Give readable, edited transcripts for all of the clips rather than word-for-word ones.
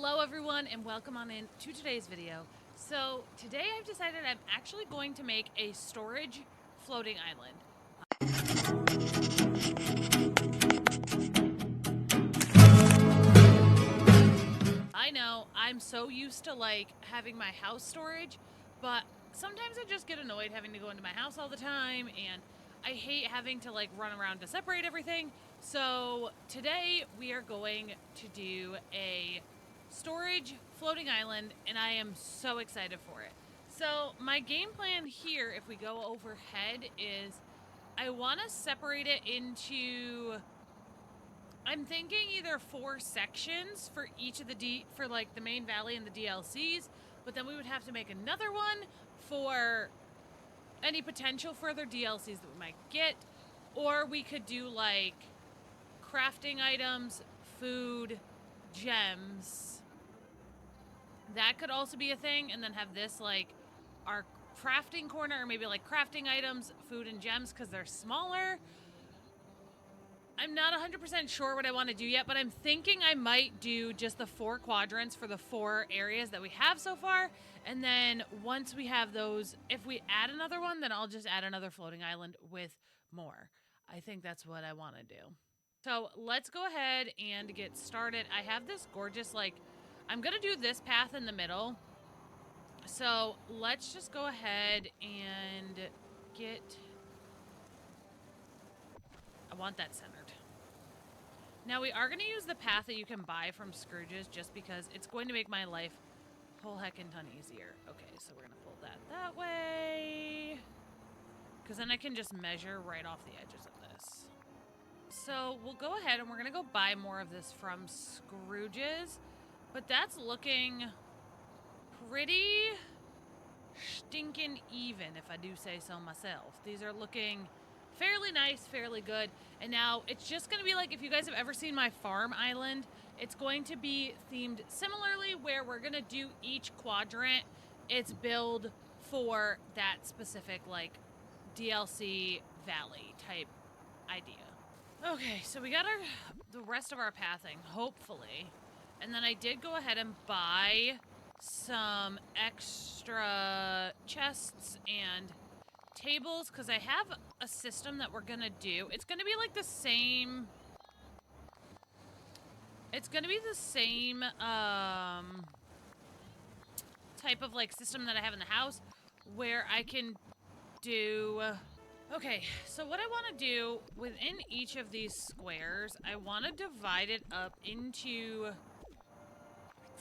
Hello everyone and welcome on in to today's video. So today I've decided I'm actually going to make a storage floating island. I know I'm so used to like having my house storage, but sometimes I just get annoyed having to go into my house all the time and I hate having to like run around to separate everything. So today we are going to do a storage floating island and I am so excited for it. So my game plan here, if we go overhead, is I want to separate it into, I'm thinking either 4 sections for each of for like the main valley and the DLCs, but then we would have to make another one for any potential further DLCs that we might get, or we could do like crafting items, food, gems. That could also be a thing, and then have this like our crafting corner, or maybe like crafting items, food, and gems because they're smaller. I'm not 100% sure what I want to do yet, but I'm thinking I might do just the 4 quadrants for the 4 areas that we have so far. And then once we have those, if we add another one, then I'll just add another floating island with more. I think that's what I want to do. So let's go ahead and get started. I have this gorgeous, like, I'm going to do this path in the middle. So let's just go ahead and get, I want that centered. Now we are going to use the path that you can buy from Scrooge's just because it's going to make my life a whole heckin' ton easier. Okay, so we're going to pull that way. Because then I can just measure right off the edges of this. So we'll go ahead and we're going to go buy more of this from Scrooge's. But that's looking pretty stinking even, if I do say so myself. These are looking fairly nice, fairly good. And now it's just going to be like, if you guys have ever seen my farm island, it's going to be themed similarly where we're going to do each quadrant. It's build for that specific like DLC valley type idea. Okay, so we got the rest of our pathing, hopefully. And then I did go ahead and buy some extra chests and tables because I have a system that we're gonna do. It's gonna be like the same. It's gonna be the same type of like system that I have in the house where I can do. Okay, so what I want to do within each of these squares, I want to divide it up into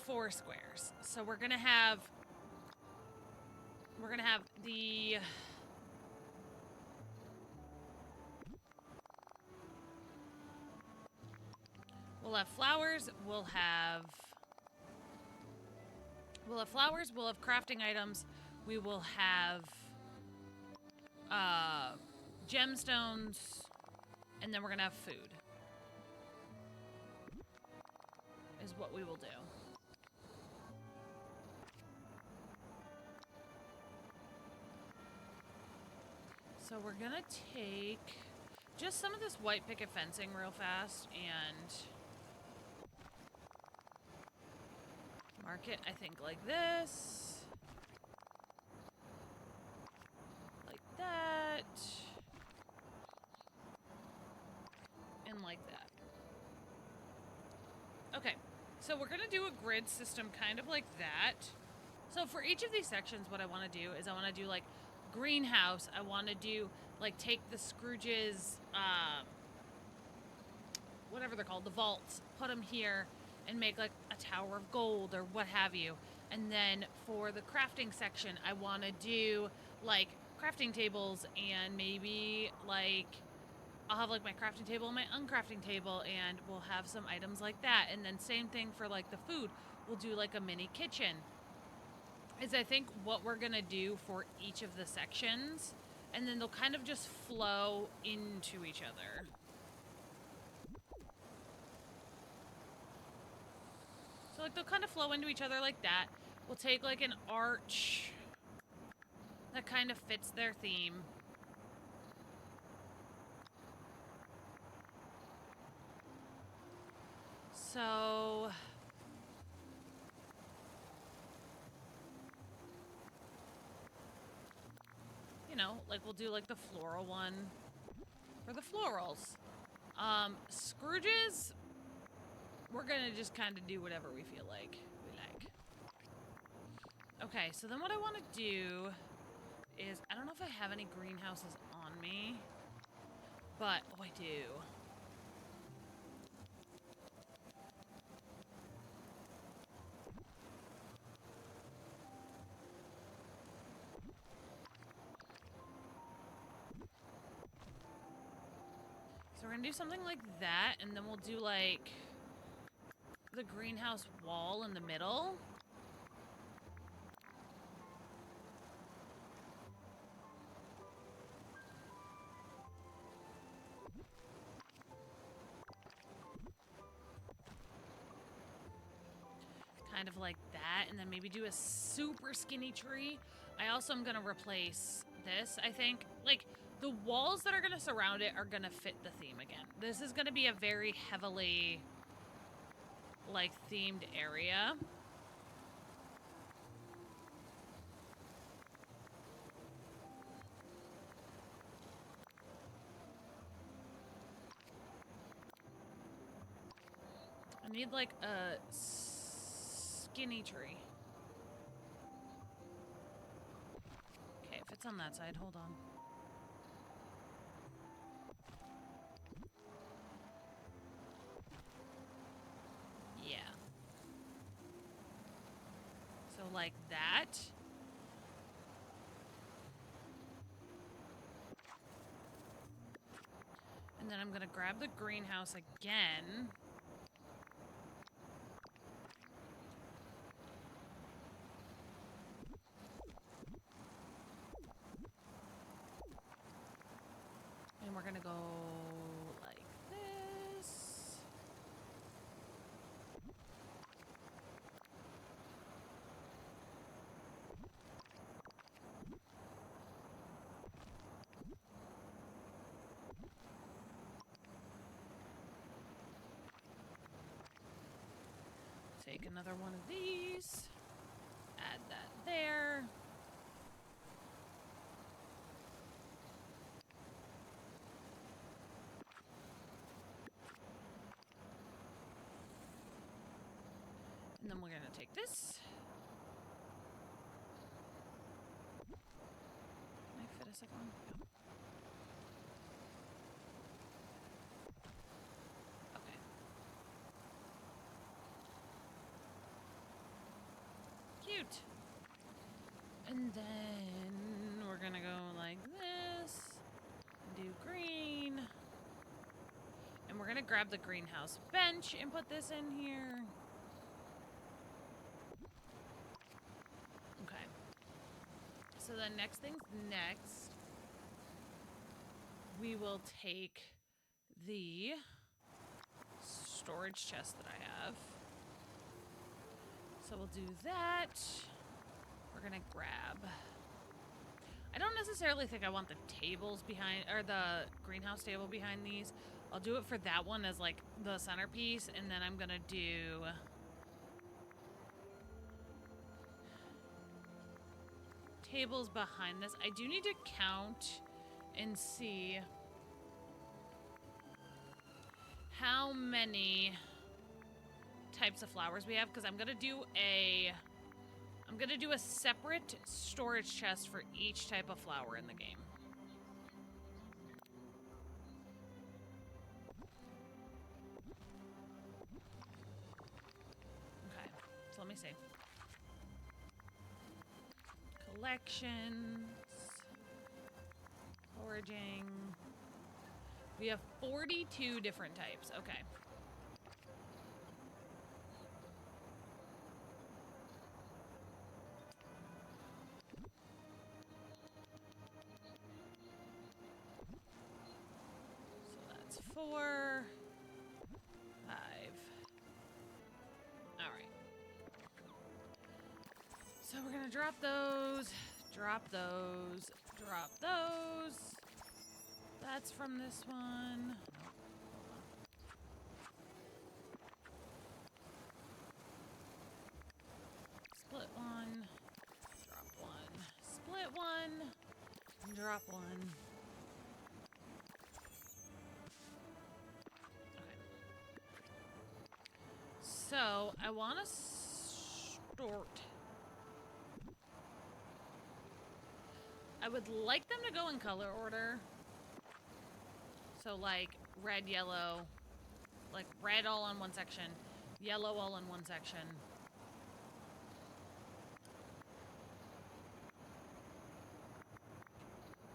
4 squares. So we're gonna have the we'll have flowers, we'll have flowers, we'll have crafting items, we will have gemstones, and then we're gonna have food. Is what we will do. So we're gonna take just some of this white picket fencing real fast and mark it, I think, like this. Like that. And like that. Okay, so we're gonna do a grid system kind of like that. So for each of these sections, what I want to do is I want to do like greenhouse. I want to do like take the Scrooge's, whatever they're called, the vaults, put them here and make like a tower of gold or what have you. And then for the crafting section, I want to do like crafting tables and maybe like I'll have like my crafting table and my uncrafting table and we'll have some items like that. And then same thing for like the food. We'll do like a mini kitchen. Is I think what we're gonna do for each of the sections, and then they'll kind of just flow into each other. So like they'll kind of flow into each other like that. We'll take like an arch that kind of fits their theme. So you know, like we'll do like the floral one for the florals. Scrooges, we're gonna just kind of do whatever we feel like we like. Okay, so then what I want to do is, I don't know if I have any greenhouses on me, but, oh, I do. So we're gonna do something like that, and then we'll do like the greenhouse wall in the middle. Kind of like that, and then maybe do a super skinny tree. I also am gonna replace this, I think. Like, the walls that are gonna surround it are gonna fit the theme again. This is gonna be a very heavily, like, themed area. I need, like, a skinny tree. Okay, if it's on that side, hold on. Yeah. So like that. And then I'm gonna grab the greenhouse again. And we're gonna go like this. Take another one of these. Add that there. And then we're gonna take this. Can I fit a second one? Yeah. Okay. Cute. And then we're gonna go like this. Do green. And we're gonna grab the greenhouse bench and put this in here. Okay. So then next thing's next. We will take the storage chest that I have. So we'll do that. We're gonna grab... I don't necessarily think I want the tables behind, or the greenhouse table behind these. I'll do it for that one as like the centerpiece, and then I'm gonna do... tables behind this. I do need to count and see how many types of flowers we have, because I'm gonna do a separate storage chest for each type of flower in the game. Okay, so let me see. Collections. Foraging. We have 42 different types. Okay. So that's 4, 5. All right. So we're gonna drop those, drop those, drop those. That's from this one. Split one, drop one, split one, drop drop one. Okay. So, I want to start. I would like them to go in color order. So, like, red, yellow. Like, red all on one section. Yellow all in one section.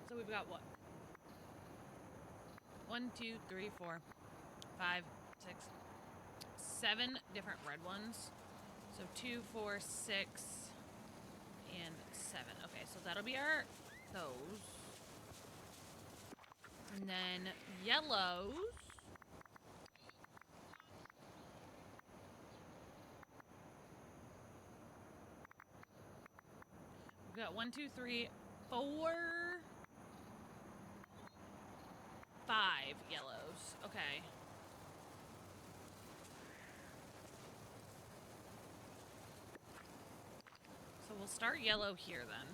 So we've got what? 1, 2, 3, 4, 5, 6, 7 different red ones. So 2, 4, 6, and 7. Okay, so that'll be our those. And then yellows. We've got 1, 2, 3, 4, 5 yellows. Okay. So we'll start yellow here then.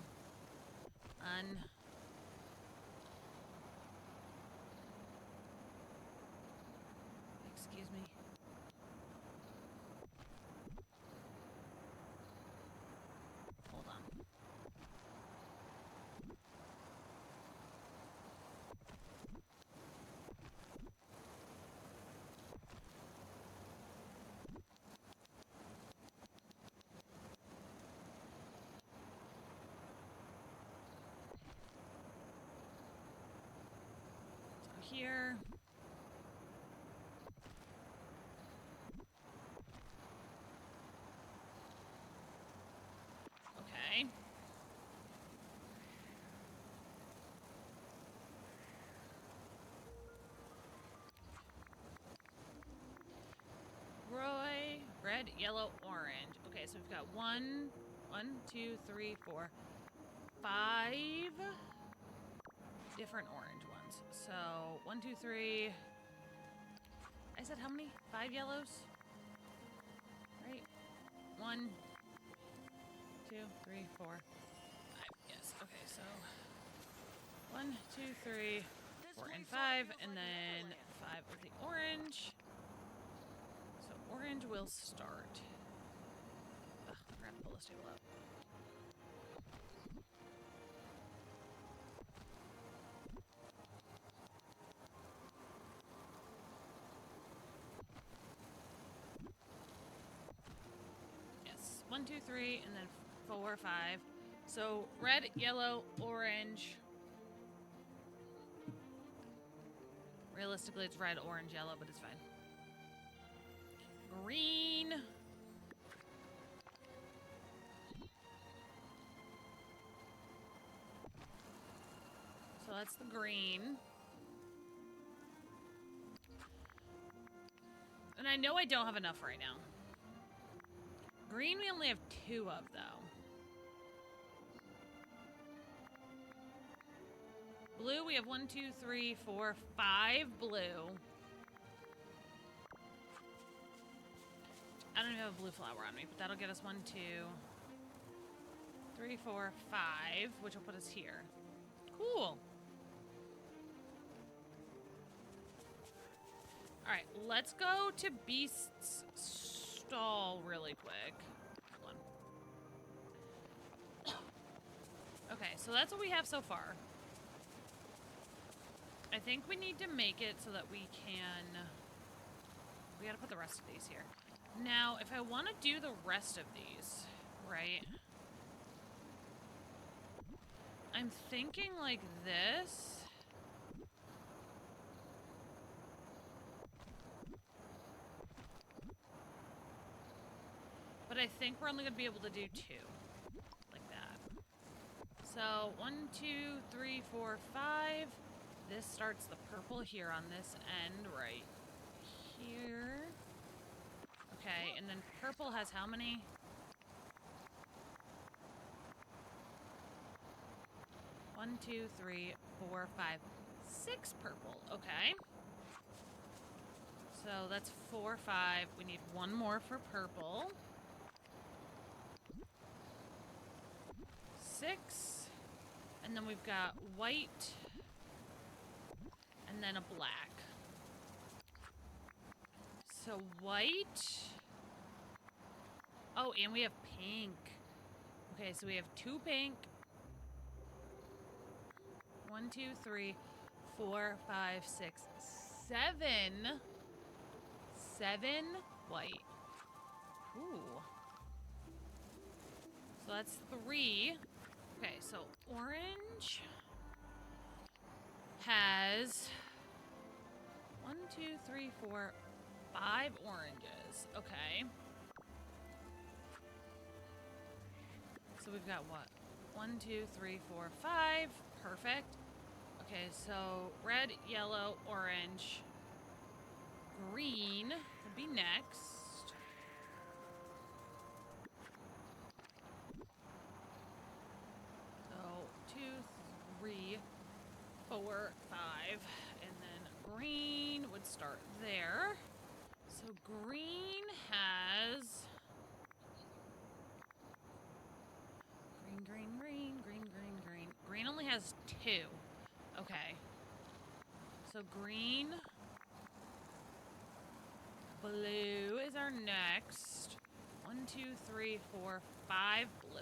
Excuse me. Hold on. So here. Okay. Roy, red, yellow, orange. Okay, so we've got 1, 2, 3, 4, 5 different orange ones. So 1, 2, 3. I said how many? 5 yellows? Right? 1, 2, 3, 4, 5. Yes. Okay, so 1, 2, 3, 4, and 5, and then 5 of the orange. So orange will start. Ugh, I forgot to pull this table up. Yes, 1, 2, 3, and then 4, 5. So red, yellow, orange. Realistically, it's red, orange, yellow, but it's fine. Green. So that's the green. And I know I don't have enough right now. Green we only have 2 of, though. Blue, we have 1, 2, 3, 4, 5 blue. I don't even have a blue flower on me, but that'll get us 1, 2, 3, 4, 5, which will put us here. Cool. All right, let's go to Beast's stall really quick. Hold on. Okay, so that's what we have so far. I think we need to make it so that we can... We gotta put the rest of these here. Now, if I want to do the rest of these, right? I'm thinking like this. But I think we're only going to be able to do 2. Like that. So, 1, 2, 3, 4, 5. This starts the purple here on this end right here. Okay, and then purple has how many? 1, 2, 3, 4, 5, 6 purple. Okay. So that's 4, 5. We need 1 more for purple. 6. And then we've got white. And then a black. So white. Oh, and we have pink. Okay, so we have 2 pink. 1, 2, 3, 4, 5, 6, 7. 7 white. Ooh. So that's 3. Okay, so orange has 1, 2, 3, 4, 5 oranges. Okay. So we've got what? 1, 2, 3, 4, 5. Perfect. Okay, so red, yellow, orange, green would be next. So 2, 3, 4, 5, and then green would start there. So green has green. Green only has 2. Okay. So green, blue is our next. 1, 2, 3, 4, 5 blue.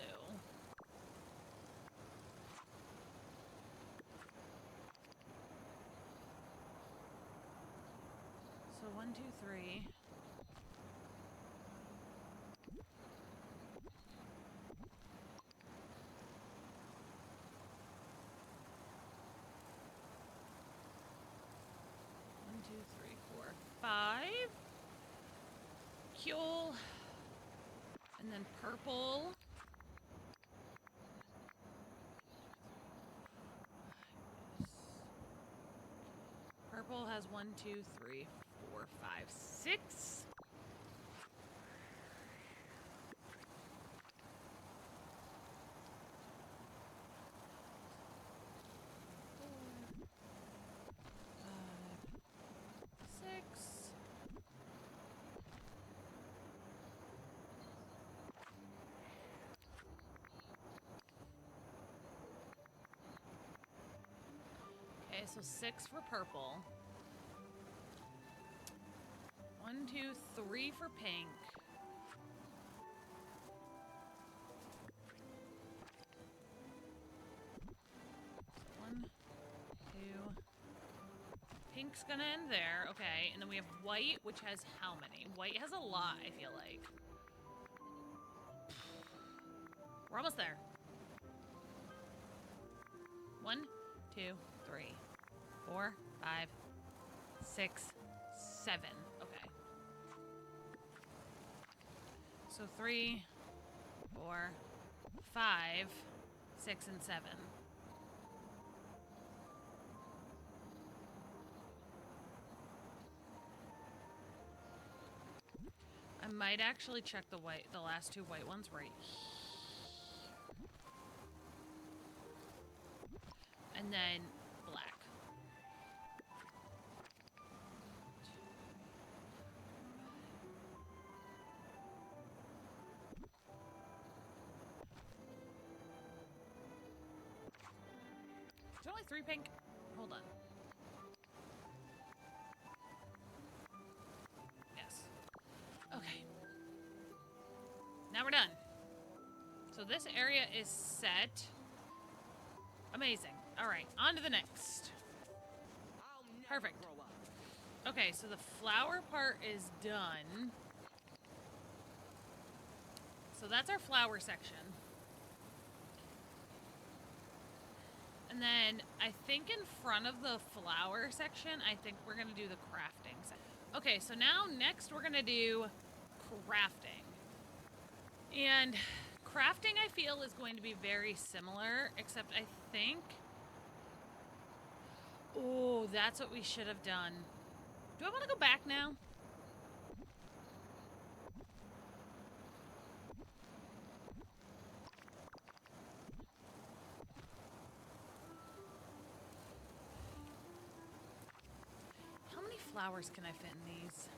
So 1, 2, 3. Five. Cool. And then purple. Purple has 1, 2, 3, 4, 5, 6. Okay, so 6 for purple. 1, 2, 3 for pink. One, 2. Pink's gonna end there. Okay, and then we have white, which has how many? White has a lot, I feel like. We're almost there. 1, 2, 3, 4, 5, 6, 7. Okay. So 3, 4, 5, 6, and 7. I might actually check the last 2 white ones right here. And then black. There's only 3 pink. Hold on. Yes. Okay. Now we're done. So this area is set. Amazing. All right, on to the next. Perfect. Okay, so the flower part is done. So that's our flower section. And then I think in front of the flower section, I think we're going to do the crafting section. Okay, so now next we're going to do crafting. And crafting, I feel, is going to be very similar, except I think... Oh, that's what we should have done. Do I want to go back now? How many flowers can I fit in these?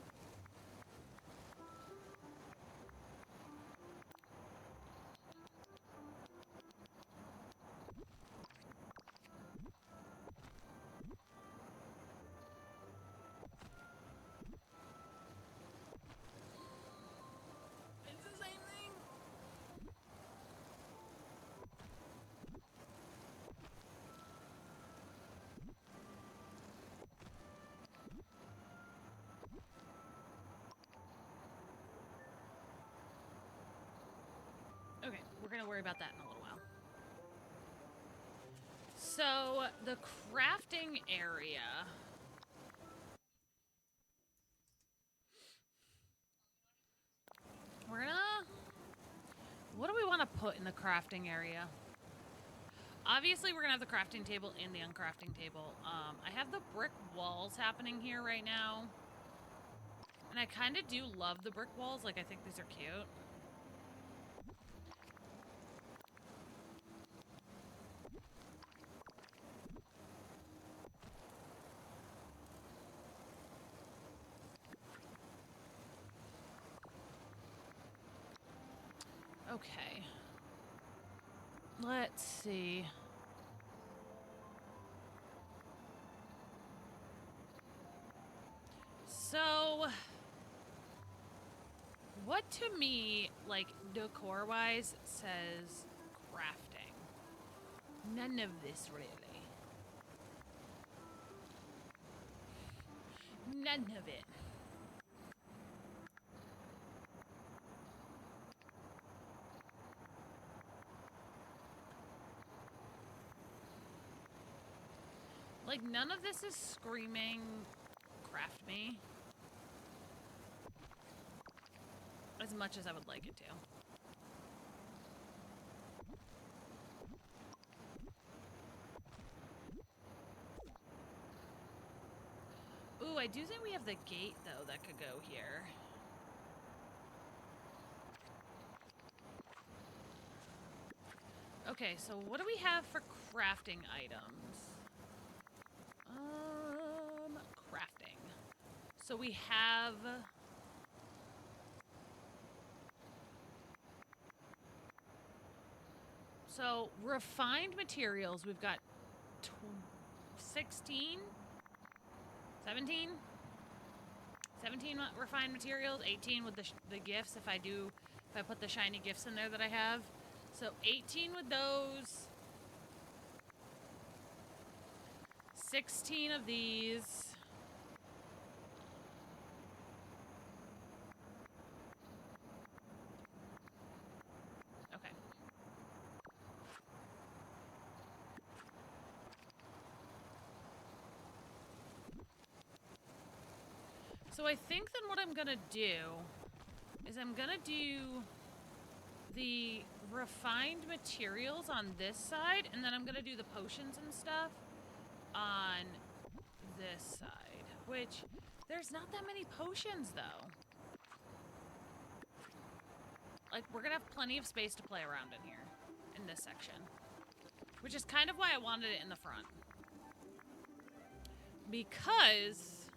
we're going to worry about that in a little while. So, the crafting area. We're gonna... What do we want to put in the crafting area? Obviously, we're going to have the crafting table and the uncrafting table. I have the brick walls happening here right now. And I kind of do love the brick walls. Like, I think these are cute. Okay. Let's see. So, what to me, like, decor-wise, says crafting? None of this, really. None of it. Like, none of this is screaming, craft me. As much as I would like it to. Ooh, I do think we have the gate, though, that could go here. Okay, so what do we have for crafting items? Crafting. So we have... So, refined materials, we've got 16? 17? 17 refined materials, 18 with the gifts if I put the shiny gifts in there that I have. So 18 with those. 16 of these. Okay. So I think then what I'm gonna do is I'm gonna do the refined materials on this side, and then I'm gonna do the potions and stuff on this side, which there's not that many potions though. Like, we're gonna have plenty of space to play around in here, in this section, which is kind of why I wanted it in the front, because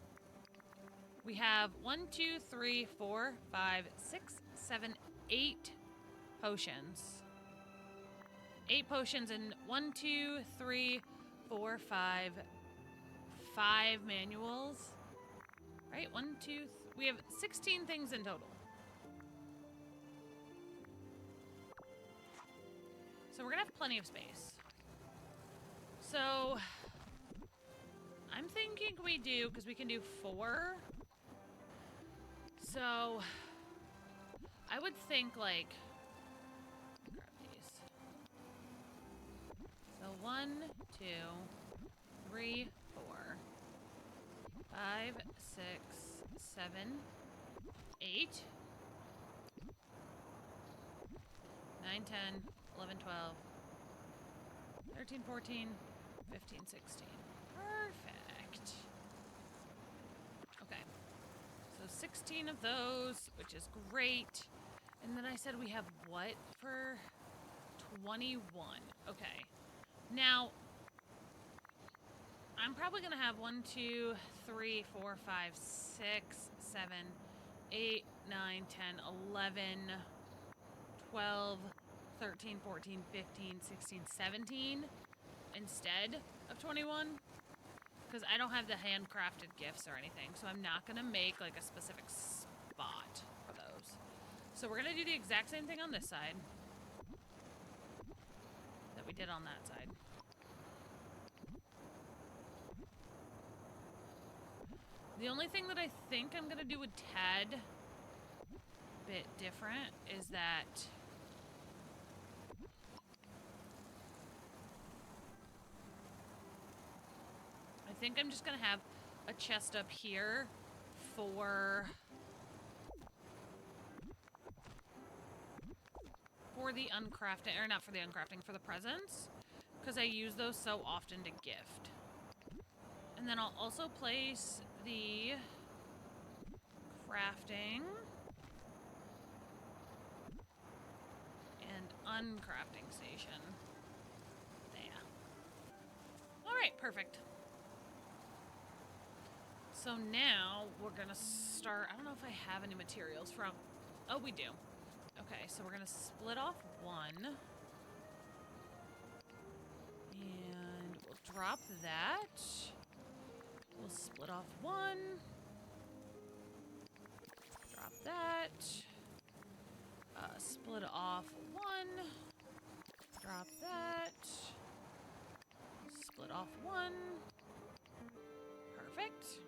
we have 1, 2, 3, 4, 5, 6, 7, 8 potions. 8 potions and 1, 2, 3, 4, 5, 5 manuals. Right? 1, 2, we have 16 things in total. So we're gonna have plenty of space. So I'm thinking we do, because we can do 4. So I would think, like, grab these. So 1, 2, 3, 4, 5, 6, 7, 8, 9, 10, 11, 12, 13, 14, 15, 16. Perfect. Okay. So 16 of those, which is great. And then I said we have what for 21? Okay. Now, I'm probably going to have 1, 2, 3, 4, 5, 6, 7, 8, 9, 10, 11, 12, 13, 14, 15, 16, 17 instead of 21. Because I don't have the handcrafted gifts or anything. So I'm not going to make like a specific spot for those. So we're going to do the exact same thing on this side that we did on that side. The only thing that I think I'm going to do a tad bit different is that think I'm just gonna have a chest up here for the uncrafting, or not for the uncrafting, for the presents, because I use those so often to gift. And then I'll also place the crafting and uncrafting station. There. Alright, perfect. So now we're gonna start, I don't know if I have any materials from, oh, we do. Okay, so we're gonna split off one. And we'll drop that. We'll split off one. Drop that. Split off one. Drop that. Split off one. Perfect.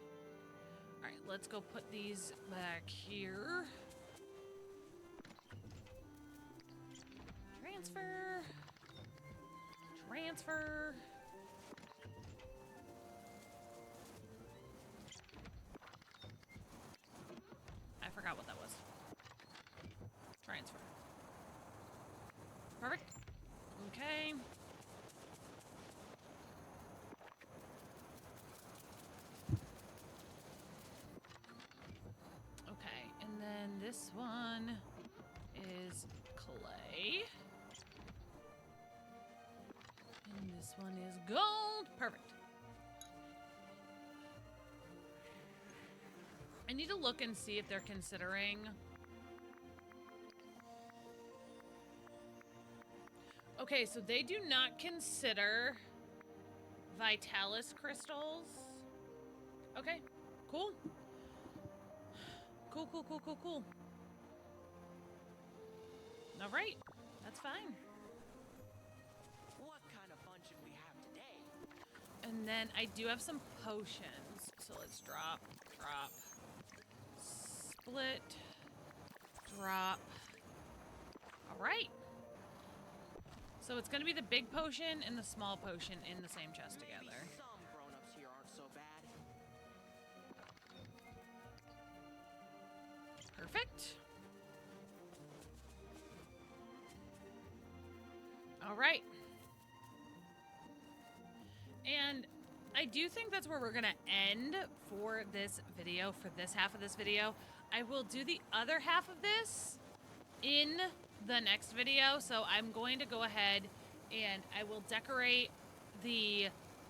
Alright, let's go put these back here. Transfer. Transfer. I forgot what that was. Transfer. Perfect. Okay. Okay, and then this one is clay. And this one is gold. Perfect. I need to look and see if they're considering... Okay, so they do not consider Vitalis crystals. Okay, cool. Cool, cool, cool, cool, cool. All right, that's fine. What kind of fun should we have today? And then I do have some potions. So let's drop, split, drop. All right. So it's going to be the big potion and the small potion in the same chest together. Maybe some grown-ups here aren't so bad. Perfect. All right. And I do think that's where we're going to end for this video, for this half of this video. I will do the other half of this in the next video. So I'm going to go ahead and I will decorate the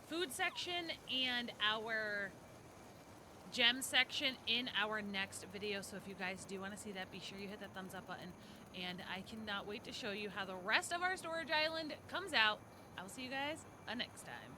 food section and our gem section in our next video. So if you guys do want to see that, be sure you hit that thumbs up button. And I cannot wait to show you how the rest of our storage island comes out. I will see you guys next time.